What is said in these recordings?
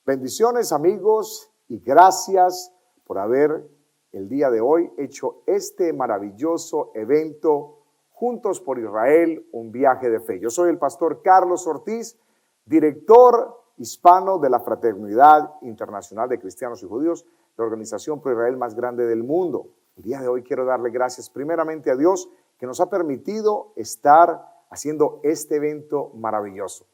Bendiciones, amigos, y gracias por haber el día de hoy hecho este maravilloso evento Juntos por Israel, un viaje de fe. Yo soy el pastor Carlos Ortiz, director hispano de la Fraternidad Internacional de Cristianos y Judíos, la organización por Israel más grande del mundo. El día de hoy quiero darle gracias primeramente a Dios que nos ha permitido estar haciendo este evento maravilloso.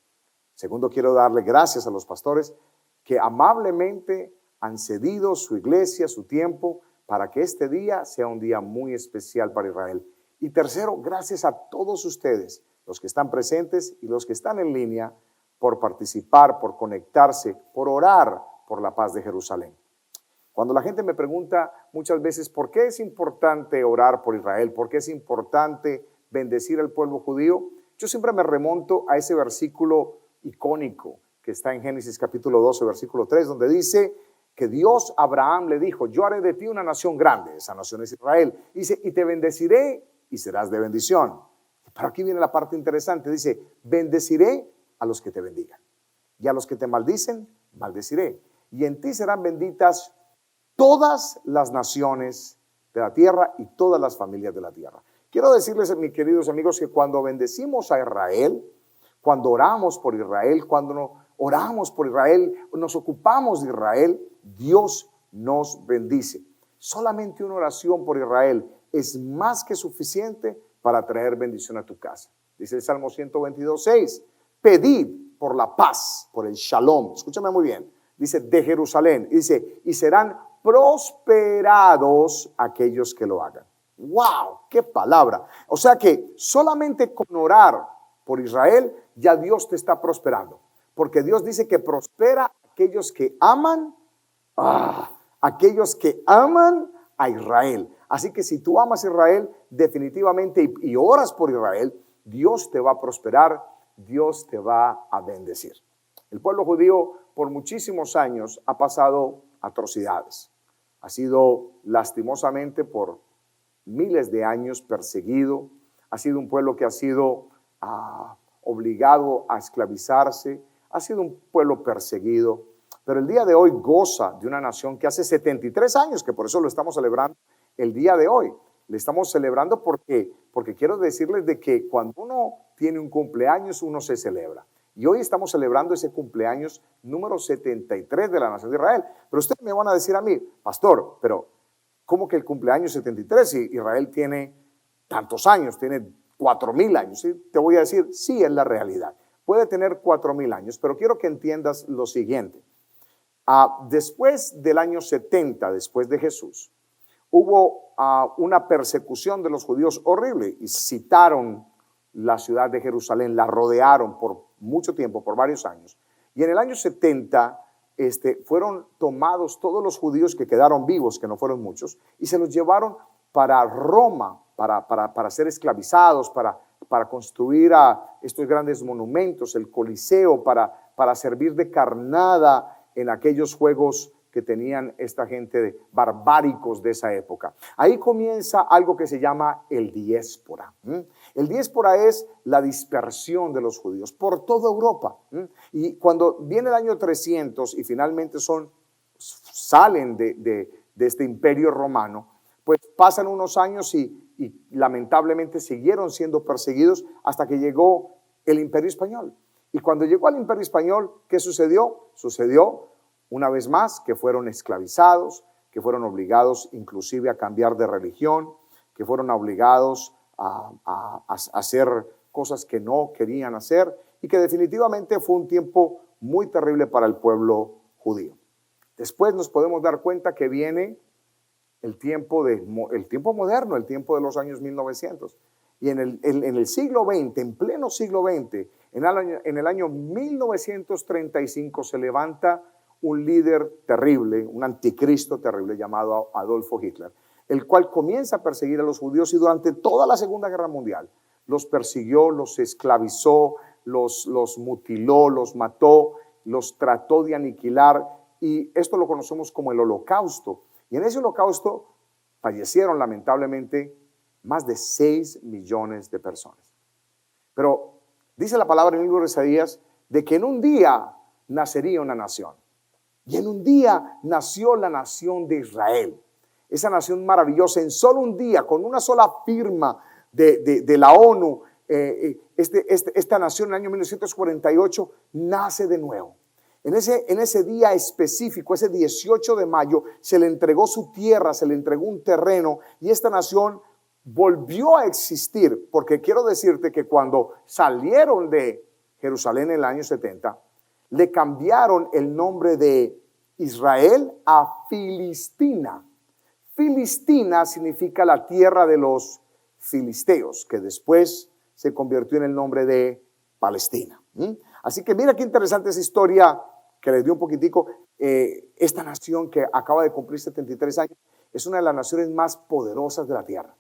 Segundo, quiero darle gracias a los pastores que amablemente han cedido su iglesia, su tiempo, para que este día sea un día muy especial para Israel. Y tercero, gracias a todos ustedes, los que están presentes y los que están en línea, por participar, por conectarse, por orar por la paz de Jerusalén. Cuando la gente me pregunta muchas veces por qué es importante orar por Israel, por qué es importante bendecir al pueblo judío, yo siempre me remonto a ese versículo icónico que está en Génesis capítulo 12, versículo 3, donde dice que Dios a Abraham le dijo: yo haré de ti una nación grande, esa nación es Israel. Dice: y te bendeciré y serás de bendición. Pero aquí viene la parte interesante, dice: bendeciré a los que te bendigan, y a los que te maldicen, maldeciré. Y en ti serán benditas todas las naciones de la tierra y todas las familias de la tierra. Quiero decirles, mis queridos amigos, que cuando bendecimos a Israel, cuando oramos por Israel, oramos por Israel, nos ocupamos de Israel, Dios nos bendice. Solamente una oración por Israel es más que suficiente para traer bendición a tu casa. Dice el Salmo 122:6, pedid por la paz, por el shalom. Escúchame muy bien. Dice de Jerusalén. Dice: y serán prosperados aquellos que lo hagan. ¡Wow! ¡Qué palabra! O sea que solamente con orar por Israel, ya Dios te está prosperando. Porque Dios dice que prospera a aquellos que aman, aquellos que aman a Israel. Así que si tú amas a Israel, definitivamente, y oras por Israel, Dios te va a prosperar, Dios te va a bendecir. El pueblo judío por muchísimos años ha pasado atrocidades. Ha sido lastimosamente por miles de años perseguido. Ha sido un pueblo que ha sido obligado a esclavizarse. Ha sido un pueblo perseguido. Pero el día de hoy goza de una nación que hace 73 años, que por eso lo estamos celebrando el día de hoy. Le estamos celebrando porque quiero decirles de que cuando uno tiene un cumpleaños, uno se celebra. Y hoy estamos celebrando ese cumpleaños número 73 de la nación de Israel. Pero ustedes me van a decir a mí: pastor, pero ¿cómo que el cumpleaños 73 si Israel tiene tantos años, tiene 4,000 años? ¿Sí? Te voy a decir, sí, es la realidad. Puede tener 4,000 años, pero quiero que entiendas lo siguiente. Después del año 70, después de Jesús, hubo una persecución de los judíos horrible y citaron la ciudad de Jerusalén, la rodearon por mucho tiempo, por varios años. Y en el año 70 fueron tomados todos los judíos que quedaron vivos, que no fueron muchos, y se los llevaron para Roma, para ser esclavizados, para construir estos grandes monumentos, el Coliseo, para servir de carnada en aquellos juegos que tenían esta gente barbáricos de esa época. Ahí comienza algo que se llama el diáspora. El diáspora es la dispersión de los judíos por toda Europa. Y cuando viene el año 300 y finalmente salen de este imperio romano, pues pasan unos años y lamentablemente siguieron siendo perseguidos hasta que llegó el imperio español. Y cuando llegó al imperio español, ¿qué sucedió? Sucedió una vez más que fueron esclavizados, que fueron obligados inclusive a cambiar de religión, que fueron obligados a hacer cosas que no querían hacer, y que definitivamente fue un tiempo muy terrible para el pueblo judío. Después nos podemos dar cuenta que viene el tiempo moderno, el tiempo de los años 1900. Y en el siglo XX, en pleno siglo XX, en el año 1935 se levanta un líder terrible, un anticristo terrible llamado Adolfo Hitler, el cual comienza a perseguir a los judíos y durante toda la Segunda Guerra Mundial los persiguió, los esclavizó, los mutiló, los mató, los trató de aniquilar, y esto lo conocemos como el Holocausto. Y en ese holocausto fallecieron lamentablemente más de 6 millones de personas. Pero dice la palabra en el libro de Isaías de que en un día nacería una nación. Y en un día nació la nación de Israel. Esa nación maravillosa, en solo un día, con una sola firma de la ONU, esta nación en el año 1948 nace de nuevo. En ese día específico, ese 18 de mayo, se le entregó su tierra, se le entregó un terreno y esta nación volvió a existir, porque quiero decirte que cuando salieron de Jerusalén en el año 70, le cambiaron el nombre de Israel a Filistina. Filistina significa la tierra de los filisteos, que después se convirtió en el nombre de Palestina. Así que mira qué interesante esa historia que les dio un poquitico. Esta nación que acaba de cumplir 73 años es una de las naciones más poderosas de la tierra.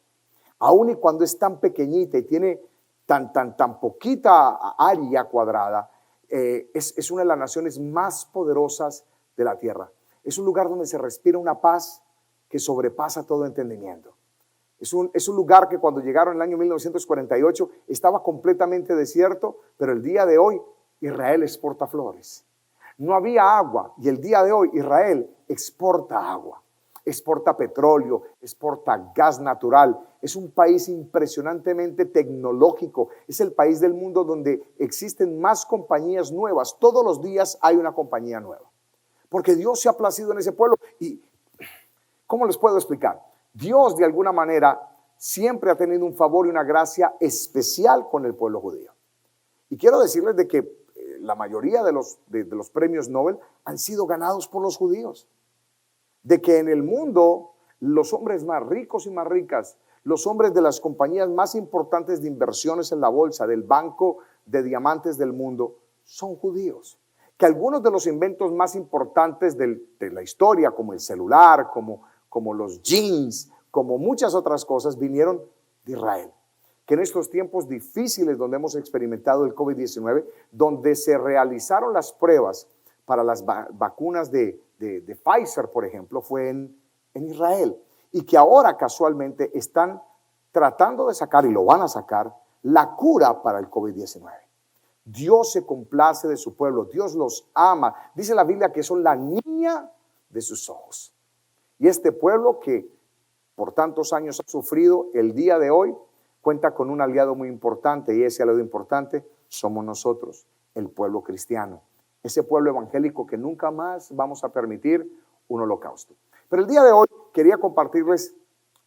Aún y cuando es tan pequeñita y tiene tan poquita área cuadrada, es una de las naciones más poderosas de la tierra. Es un lugar donde se respira una paz que sobrepasa todo entendimiento. Es un lugar que cuando llegaron en el año 1948 estaba completamente desierto, pero el día de hoy Israel exporta flores. No había agua y el día de hoy Israel exporta agua, exporta petróleo, exporta gas natural. Es un país impresionantemente tecnológico. Es el país del mundo donde existen más compañías nuevas. Todos los días hay una compañía nueva. Porque Dios se ha placido en ese pueblo. ¿Y cómo les puedo explicar? Dios de alguna manera siempre ha tenido un favor y una gracia especial con el pueblo judío. Y quiero decirles de que la mayoría de los premios Nobel han sido ganados por los judíos. De que en el mundo los hombres más ricos y más ricas, los hombres de las compañías más importantes de inversiones en la bolsa, del banco de diamantes del mundo, son judíos. Que algunos de los inventos más importantes de la historia, como el celular, como los jeans, como muchas otras cosas, vinieron de Israel. Que en estos tiempos difíciles donde hemos experimentado el COVID-19, donde se realizaron las pruebas para las vacunas de Pfizer, por ejemplo, fue en Israel. Y que ahora casualmente están tratando de sacar, y lo van a sacar, la cura para el COVID-19. Dios se complace de su pueblo, Dios los ama. Dice la Biblia que son la niña de sus ojos. Y este pueblo que por tantos años ha sufrido, el día de hoy cuenta con un aliado muy importante, y ese aliado importante somos nosotros, el pueblo cristiano. Ese pueblo evangélico que nunca más vamos a permitir un holocausto. Pero el día de hoy quería compartirles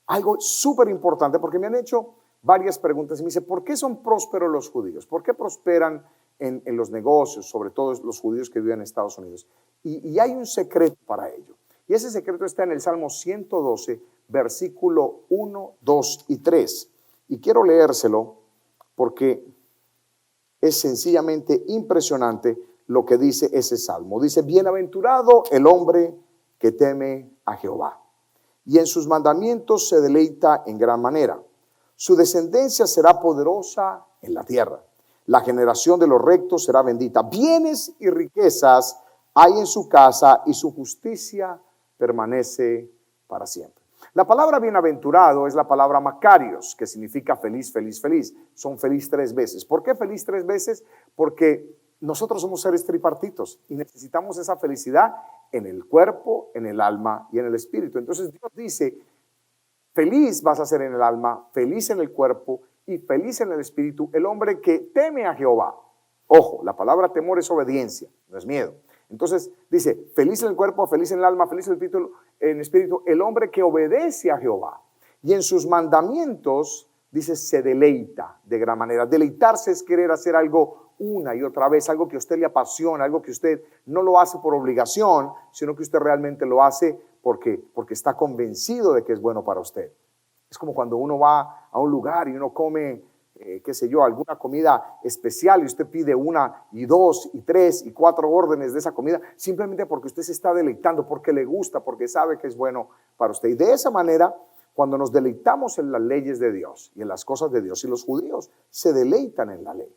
algo súper importante, porque me han hecho varias preguntas y me dice, ¿por qué son prósperos los judíos? ¿Por qué prosperan en los negocios, sobre todo los judíos que viven en Estados Unidos? Y hay un secreto para ello. Y ese secreto está en el Salmo 112, versículo 1, 2 y 3. Y quiero leérselo porque es sencillamente impresionante lo que dice ese salmo. Dice, bienaventurado el hombre que teme a Jehová, y en sus mandamientos se deleita en gran manera. Su descendencia será poderosa en la tierra. La generación de los rectos será bendita. Bienes y riquezas hay en su casa, y su justicia permanece para siempre. La palabra bienaventurado es la palabra Macarios, que significa feliz, feliz, feliz. Son feliz 3 veces. ¿Por qué feliz 3 veces? Porque nosotros somos seres tripartitos y necesitamos esa felicidad en el cuerpo, en el alma y en el espíritu. Entonces Dios dice, feliz vas a ser en el alma, feliz en el cuerpo y feliz en el espíritu el hombre que teme a Jehová. Ojo, la palabra temor es obediencia, no es miedo. Entonces dice, feliz en el cuerpo, feliz en el alma, feliz en el espíritu, el hombre que obedece a Jehová. Y en sus mandamientos, dice, se deleita de gran manera. Deleitarse es querer hacer algo una y otra vez, algo que a usted le apasiona, algo que usted no lo hace por obligación, sino que usted realmente lo hace porque está convencido de que es bueno para usted. Es como cuando uno va a un lugar y uno come, qué sé yo, alguna comida especial y usted pide 1 y 2 y 3 y 4 órdenes de esa comida, simplemente porque usted se está deleitando, porque le gusta, porque sabe que es bueno para usted. Y de esa manera, cuando nos deleitamos en las leyes de Dios y en las cosas de Dios, y los judíos se deleitan en la ley,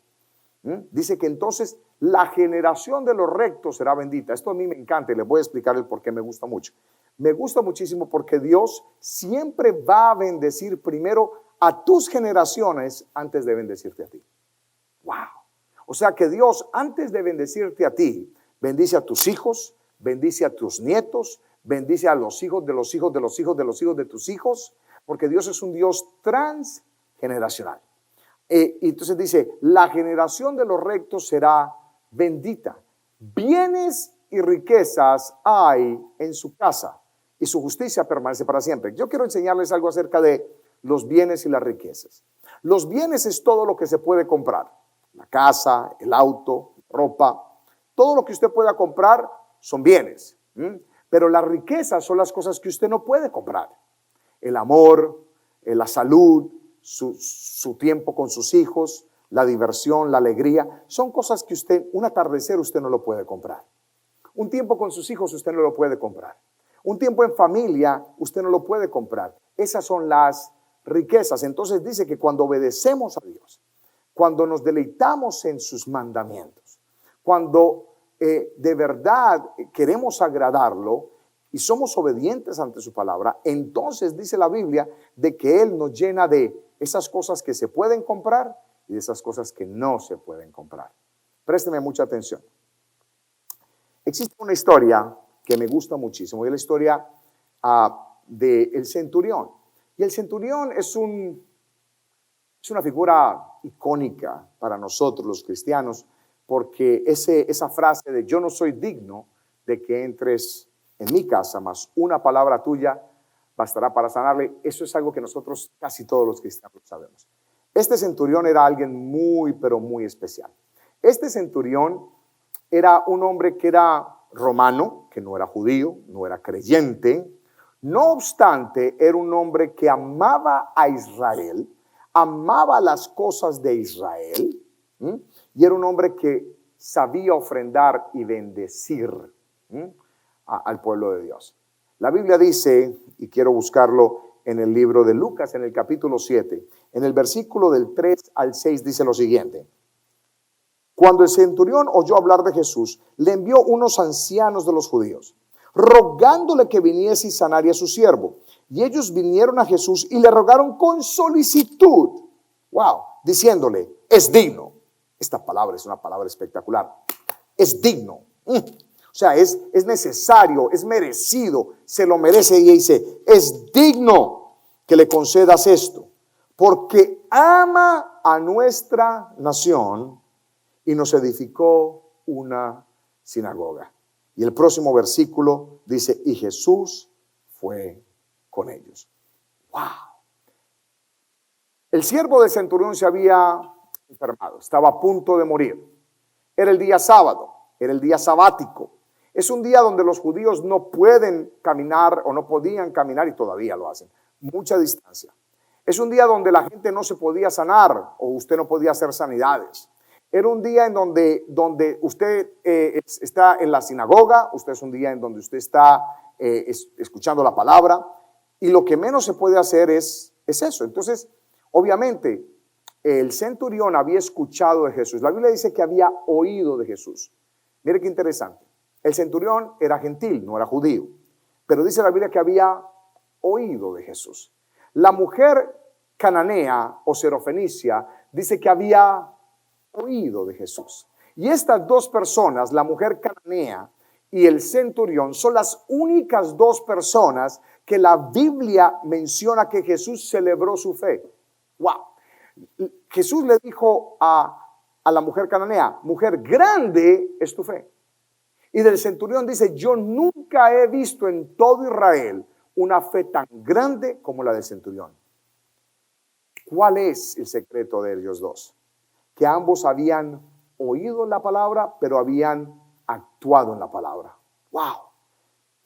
dice que entonces la generación de los rectos será bendita. Esto a mí me encanta y les voy a explicar el por qué me gusta mucho. Me gusta muchísimo porque Dios siempre va a bendecir primero a tus generaciones antes de bendecirte a ti. ¡Wow! O sea que Dios, antes de bendecirte a ti, bendice a tus hijos, bendice a tus nietos, bendice a los hijos de los hijos de los hijos de los hijos de tus hijos, porque Dios es un Dios transgeneracional. Y entonces dice, la generación de los rectos será bendita. Bienes y riquezas hay en su casa y su justicia permanece para siempre. Yo quiero enseñarles algo acerca de los bienes y las riquezas. Los bienes es todo lo que se puede comprar. La casa, el auto, ropa, todo lo que usted pueda comprar son bienes. Pero las riquezas son las cosas que usted no puede comprar. El amor, la salud, su tiempo con sus hijos, la diversión, la alegría, son cosas que usted, un atardecer usted no lo puede comprar. Un tiempo con sus hijos usted no lo puede comprar. Un tiempo en familia usted no lo puede comprar. Esas son las riquezas. Entonces dice que cuando obedecemos a Dios, cuando nos deleitamos en sus mandamientos, cuando de verdad queremos agradarlo y somos obedientes ante su palabra, entonces dice la Biblia de que Él nos llena de esas cosas que se pueden comprar y de esas cosas que no se pueden comprar. Présteme mucha atención. Existe una historia que me gusta muchísimo, y es la historia del centurión. Y el centurión es una figura icónica para nosotros los cristianos, porque esa frase de yo no soy digno de que entres en mi casa, mas una palabra tuya bastará para sanarle, eso es algo que nosotros casi todos los cristianos sabemos. Este centurión era alguien muy, pero muy especial. Este centurión era un hombre que era romano, que no era judío, no era creyente. No obstante, era un hombre que amaba a Israel, amaba las cosas de Israel, y era un hombre que sabía ofrendar y bendecir al pueblo de Dios. La Biblia dice, y quiero buscarlo en el libro de Lucas, en el capítulo 7, en el versículo del 3 al 6 dice lo siguiente: cuando el centurión oyó hablar de Jesús, le envió unos ancianos de los judíos, rogándole que viniese y sanara a su siervo. Y ellos vinieron a Jesús y le rogaron con solicitud, diciéndole, es digno. Esta palabra es una palabra espectacular. Es digno. O sea, es necesario, es merecido, se lo merece. Y dice, es digno que le concedas esto, porque ama a nuestra nación y nos edificó una sinagoga. Y el próximo versículo dice, y Jesús fue con ellos. ¡Wow! El siervo del centurión se había enfermado, estaba a punto de morir. Era el día sábado, era el día sabático. Es un día donde los judíos no pueden caminar o no podían caminar, y todavía lo hacen, mucha distancia. Es un día donde la gente no se podía sanar o usted no podía hacer sanidades. Era un día en donde usted está en la sinagoga, usted es un día en donde usted está escuchando la palabra, y lo que menos se puede hacer es eso. Entonces, obviamente, el centurión había escuchado de Jesús. La Biblia dice que había oído de Jesús. Mire qué interesante. El centurión era gentil, no era judío, pero dice la Biblia que había oído de Jesús. La mujer cananea o serofenicia dice que había oído de Jesús. Y estas dos personas, la mujer cananea y el centurión, son las únicas dos personas que la Biblia menciona que Jesús celebró su fe. ¡Wow! Jesús le dijo a la mujer cananea, mujer, grande es tu fe. Y del centurión dice, yo nunca he visto en todo Israel una fe tan grande como la del centurión. ¿Cuál es el secreto de ellos dos? Que ambos habían oído la palabra, pero habían actuado en la palabra. ¡Wow!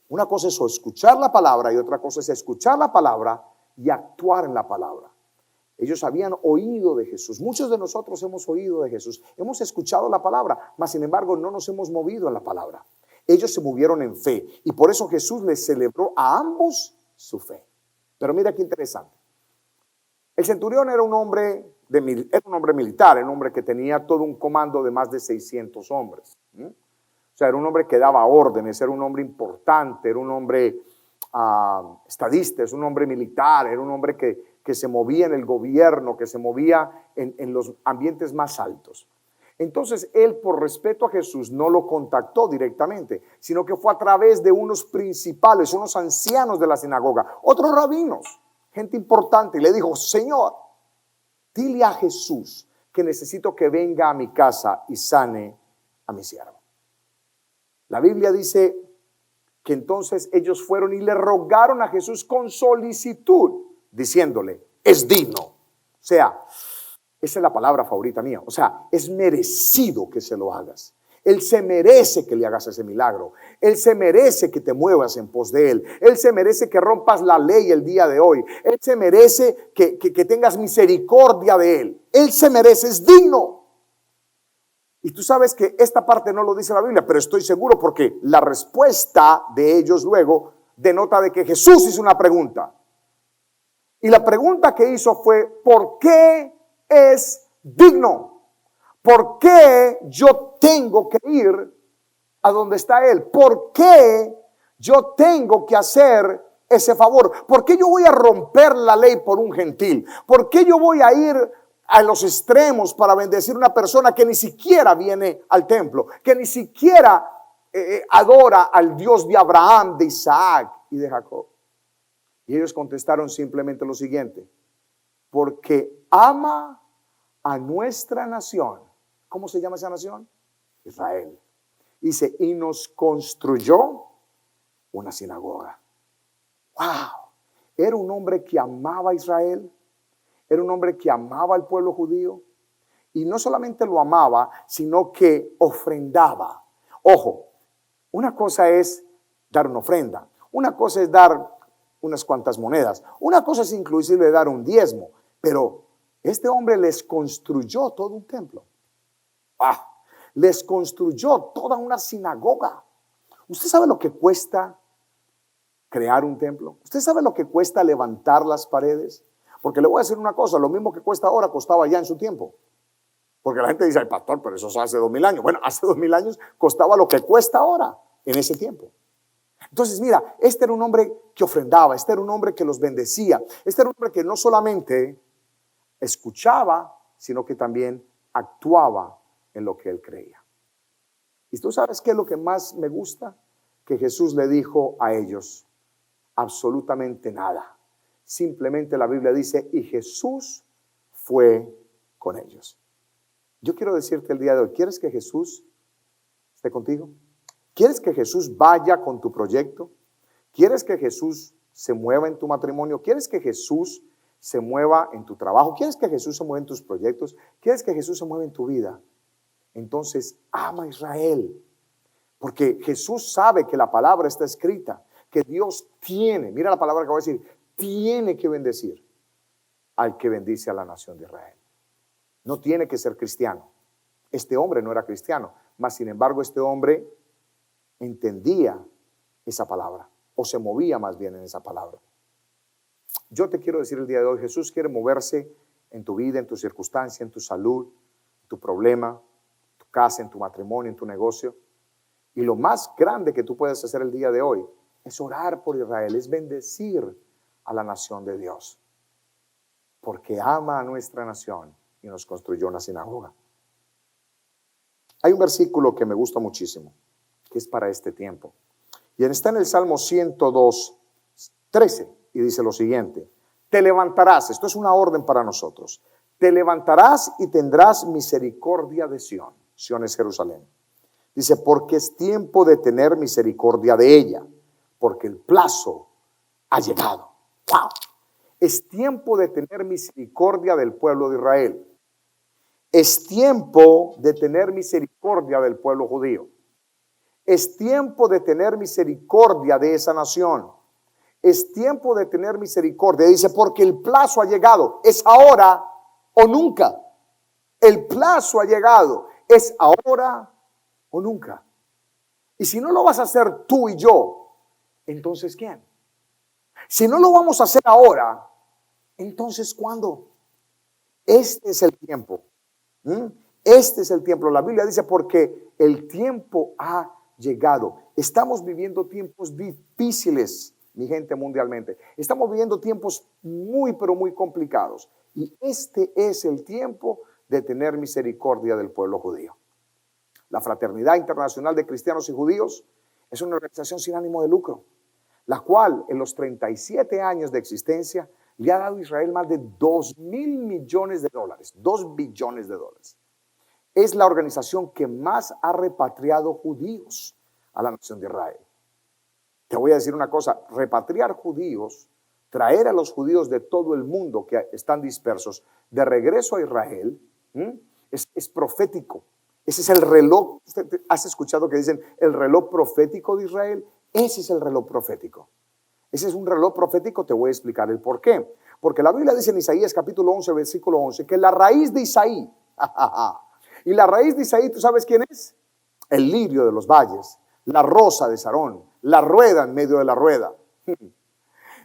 Una cosa es escuchar la palabra y otra cosa es escuchar la palabra y actuar en la palabra. Ellos habían oído de Jesús. Muchos de nosotros hemos oído de Jesús. Hemos escuchado la palabra, mas sin embargo no nos hemos movido en la palabra. Ellos se movieron en fe y por eso Jesús les celebró a ambos su fe. Pero mira qué interesante. El centurión era un hombre militar, era un hombre que tenía todo un comando de más de 600 hombres. O sea, era un hombre que daba órdenes, era un hombre importante, era un hombre estadista, es un hombre militar, era un hombre que se movía en el gobierno, que se movía en los ambientes más altos. Entonces él, por respeto a Jesús, no lo contactó directamente, sino que fue a través de unos principales, unos ancianos de la sinagoga, otros rabinos, gente importante, y le dijo: Señor, dile a Jesús que necesito que venga a mi casa y sane a mi siervo. La Biblia dice que entonces ellos fueron y le rogaron a Jesús con solicitud, diciéndole: es digno. O sea, esa es la palabra favorita mía. O sea, es merecido que se lo hagas. Él se merece que le hagas ese milagro. Él se merece que te muevas en pos de Él. Él se merece que rompas la ley el día de hoy. Él se merece que tengas misericordia de Él. Él se merece, es digno. Y tú sabes que esta parte no lo dice la Biblia, pero estoy seguro porque la respuesta de ellos luego denota de que Jesús hizo una pregunta. Y la pregunta que hizo fue: ¿por qué es digno? ¿Por qué yo tengo que ir a donde está Él? ¿Por qué yo tengo que hacer ese favor? ¿Por qué yo voy a romper la ley por un gentil? ¿Por qué yo voy a ir a los extremos para bendecir a una persona que ni siquiera viene al templo, que ni siquiera adora al Dios de Abraham, de Isaac y de Jacob? Y ellos contestaron simplemente lo siguiente: porque ama a nuestra nación. ¿Cómo se llama esa nación? Israel. Dice: y nos construyó una sinagoga. ¡Wow! Era un hombre que amaba a Israel. Era un hombre que amaba al pueblo judío. Y no solamente lo amaba, sino que ofrendaba. Ojo, una cosa es dar una ofrenda. Una cosa es dar unas cuantas monedas. Una cosa es inclusive dar un diezmo. Pero este hombre les construyó todo un templo. Les construyó toda una sinagoga. ¿Usted sabe lo que cuesta crear un templo? ¿Usted sabe lo que cuesta levantar las paredes? Porque le voy a decir una cosa: lo mismo que cuesta ahora costaba ya en su tiempo. Porque la gente dice: ay, pastor, pero eso es hace 2000 años. Bueno, hace 2000 años costaba lo que cuesta ahora en ese tiempo. Entonces, mira, este era un hombre que ofrendaba, este era un hombre que los bendecía, este era un hombre que no solamente escuchaba, sino que también actuaba en lo que él creía. ¿Y tú sabes qué es lo que más me gusta? Que Jesús le dijo a ellos absolutamente nada. Simplemente la Biblia dice: y Jesús fue con ellos. Yo quiero decirte el día de hoy: ¿quieres que Jesús esté contigo? ¿Quieres que Jesús vaya con tu proyecto? ¿Quieres que Jesús se mueva en tu matrimonio? ¿Quieres que Jesús se mueva en tu trabajo? ¿Quieres que Jesús se mueva en tus proyectos? ¿Quieres que Jesús se mueva en tu vida? Entonces ama a Israel, porque Jesús sabe que la palabra está escrita, que Dios tiene, mira la palabra que voy a decir, tiene que bendecir al que bendice a la nación de Israel. No tiene que ser cristiano. Este hombre no era cristiano, mas sin embargo este hombre entendía esa palabra, o se movía más bien en esa palabra. Yo te quiero decir el día de hoy: Jesús quiere moverse en tu vida, en tu circunstancia, en tu salud, en tu problema, en tu casa, en tu matrimonio, en tu negocio. Y lo más grande que tú puedes hacer el día de hoy es orar por Israel, es bendecir a la nación de Dios, porque ama a nuestra nación y nos construyó una sinagoga. Hay un versículo que me gusta muchísimo, que es para este tiempo, y está en el Salmo 102, 13, y dice lo siguiente: te levantarás, esto es una orden para nosotros, te levantarás y tendrás misericordia de Sión. Sión es Jerusalén. Dice: porque es tiempo de tener misericordia de ella, porque el plazo ha llegado. ¡Wow! Es tiempo de tener misericordia del pueblo de Israel. Es tiempo de tener misericordia del pueblo judío. Es tiempo de tener misericordia de esa nación. Es tiempo de tener misericordia. Dice: porque el plazo ha llegado. Es ahora o nunca. El plazo ha llegado. Es ahora o nunca. Y si no lo vas a hacer tú y yo, entonces ¿quién? Si no lo vamos a hacer ahora, entonces ¿cuándo? Este es el tiempo. Este es el tiempo. La Biblia dice: porque el tiempo ha llegado. Estamos viviendo tiempos difíciles, mi gente, mundialmente. Estamos viviendo tiempos muy, pero muy complicados. Y este es el tiempo de tener misericordia del pueblo judío. La Fraternidad Internacional de Cristianos y Judíos es una organización sin ánimo de lucro, la cual en los 37 años de existencia le ha dado a Israel más de 2.000 millones de dólares, 2 billones de dólares. Es la organización que más ha repatriado judíos a la nación de Israel. Te voy a decir una cosa, repatriar judíos, traer a los judíos de todo el mundo que están dispersos de regreso a Israel, es profético. Ese es el reloj. ¿Has escuchado que dicen el reloj profético de Israel? Ese es el reloj profético. Ese es un reloj profético, te voy a explicar el por qué. Porque la Biblia dice en Isaías capítulo 11, versículo 11, que la raíz de Isaí, y la raíz de Isaí, ¿tú sabes quién es? El lirio de los valles, la rosa de Sarón, la rueda en medio de la rueda.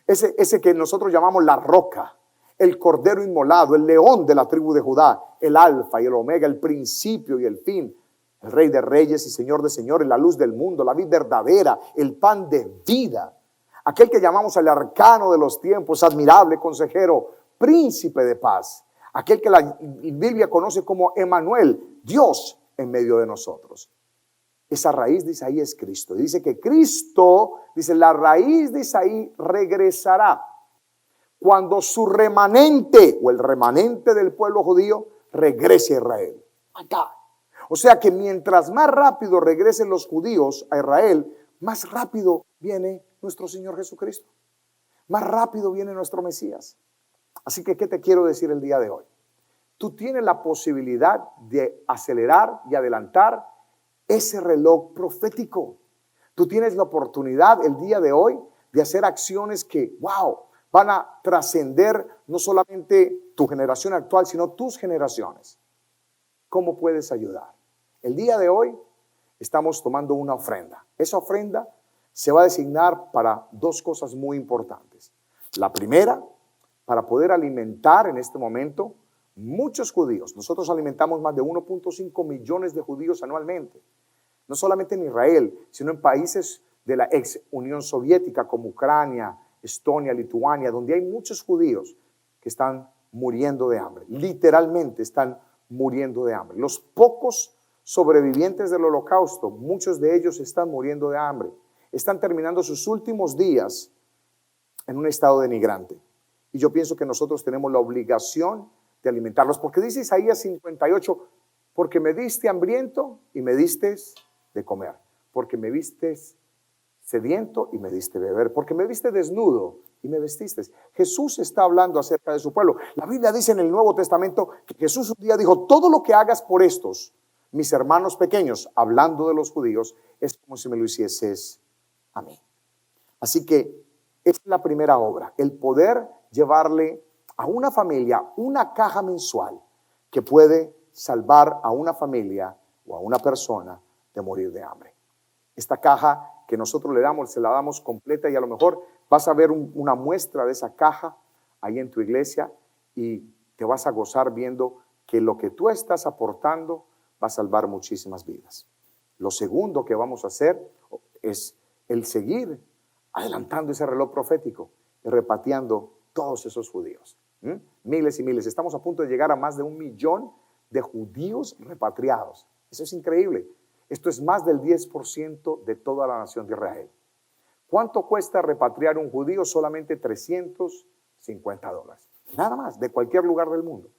Ese que nosotros llamamos la roca, el cordero inmolado, el león de la tribu de Judá, el alfa y el omega, el principio y el fin, el rey de reyes y señor de señores, la luz del mundo, la vid verdadera, el pan de vida, aquel que llamamos el arcano de los tiempos, admirable consejero, príncipe de paz, aquel que la Biblia conoce como Emmanuel, Dios en medio de nosotros. Esa raíz de Isaí es Cristo. Y dice que Cristo, dice, la raíz de Isaí regresará cuando su remanente o el remanente del pueblo judío regrese a Israel. Acá. O sea que mientras más rápido regresen los judíos a Israel, más rápido viene nuestro Señor Jesucristo. Más rápido viene nuestro Mesías. Así que, ¿qué te quiero decir el día de hoy? Tú tienes la posibilidad de acelerar y adelantar ese reloj profético. Tú tienes la oportunidad el día de hoy de hacer acciones que, wow, van a trascender no solamente tu generación actual, sino tus generaciones. ¿Cómo puedes ayudar? El día de hoy estamos tomando una ofrenda. Esa ofrenda se va a designar para dos cosas muy importantes. La primera, para poder alimentar en este momento muchos judíos. Nosotros alimentamos más de 1.5 millones de judíos anualmente. No solamente en Israel, sino en países de la ex Unión Soviética como Ucrania, Estonia, Lituania, donde hay muchos judíos que están muriendo de hambre. Literalmente están muriendo de hambre. Los pocos sobrevivientes del Holocausto, muchos de ellos están muriendo de hambre. Están terminando sus últimos días en un estado denigrante. Y yo pienso que nosotros tenemos la obligación de alimentarlos. Porque dice Isaías 58, porque me diste hambriento y me diste de comer. Porque me vistes sediento y me diste beber. Porque me viste desnudo y me vestiste. Jesús está hablando acerca de su pueblo. La Biblia dice en el Nuevo Testamento que Jesús un día dijo, todo lo que hagas por estos, mis hermanos pequeños, hablando de los judíos, es como si me lo hicieses a mí. Así que esa es la primera obra, el poder llevarle a una familia una caja mensual que puede salvar a una familia o a una persona de morir de hambre. Esta caja que nosotros le damos, se la damos completa y a lo mejor vas a ver una muestra de esa caja ahí en tu iglesia y te vas a gozar viendo que lo que tú estás aportando va a salvar muchísimas vidas. Lo segundo que vamos a hacer es el seguir adelantando ese reloj profético y repatriando todos esos judíos. Miles y miles. Estamos a punto de llegar a más de 1 millón de judíos repatriados. Eso es increíble. Esto es más del 10% de toda la nación de Israel. ¿Cuánto cuesta repatriar un judío? Solamente $350. Nada más, de cualquier lugar del mundo.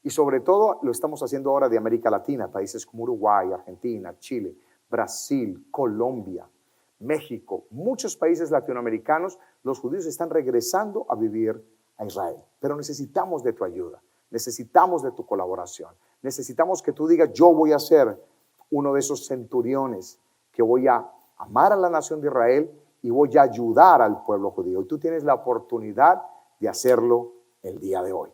Y sobre todo lo estamos haciendo ahora de América Latina, países como Uruguay, Argentina, Chile, Brasil, Colombia, México, muchos países latinoamericanos. Los judíos están regresando a vivir a Israel. Pero necesitamos de tu ayuda, necesitamos de tu colaboración. Necesitamos que tú digas, yo voy a ser uno de esos centuriones que voy a amar a la nación de Israel y voy a ayudar al pueblo judío. Y tú tienes la oportunidad de hacerlo el día de hoy.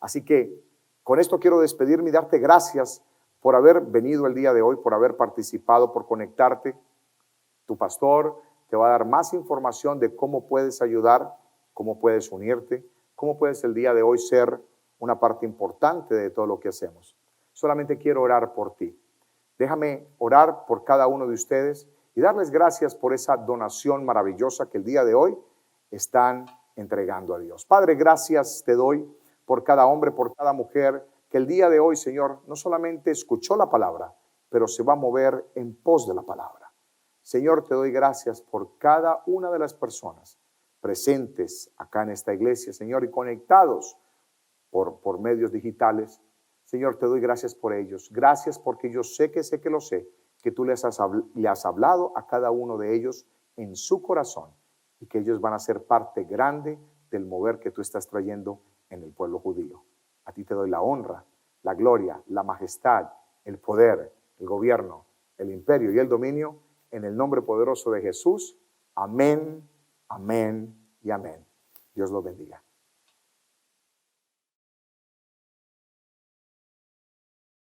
Así que con esto quiero despedirme y darte gracias por haber venido el día de hoy, por haber participado, por conectarte. Tu pastor te va a dar más información de cómo puedes ayudar, cómo puedes unirte, cómo puedes el día de hoy ser una parte importante de todo lo que hacemos. Solamente quiero orar por ti. Déjame orar por cada uno de ustedes y darles gracias por esa donación maravillosa que el día de hoy están entregando a Dios. Padre, gracias te doy por cada hombre, por cada mujer que el día de hoy, Señor, no solamente escuchó la palabra, pero se va a mover en pos de la palabra. Señor, te doy gracias por cada una de las personas presentes acá en esta iglesia, Señor, y conectados por medios digitales. Señor, te doy gracias por ellos. Gracias porque yo sé que lo sé, que tú le has hablado a cada uno de ellos en su corazón y que ellos van a ser parte grande del mover que tú estás trayendo en el pueblo judío. A ti te doy la honra, la gloria, la majestad, el poder, el gobierno, el imperio y el dominio en el nombre poderoso de Jesús. Amén, amén y amén. Dios los bendiga.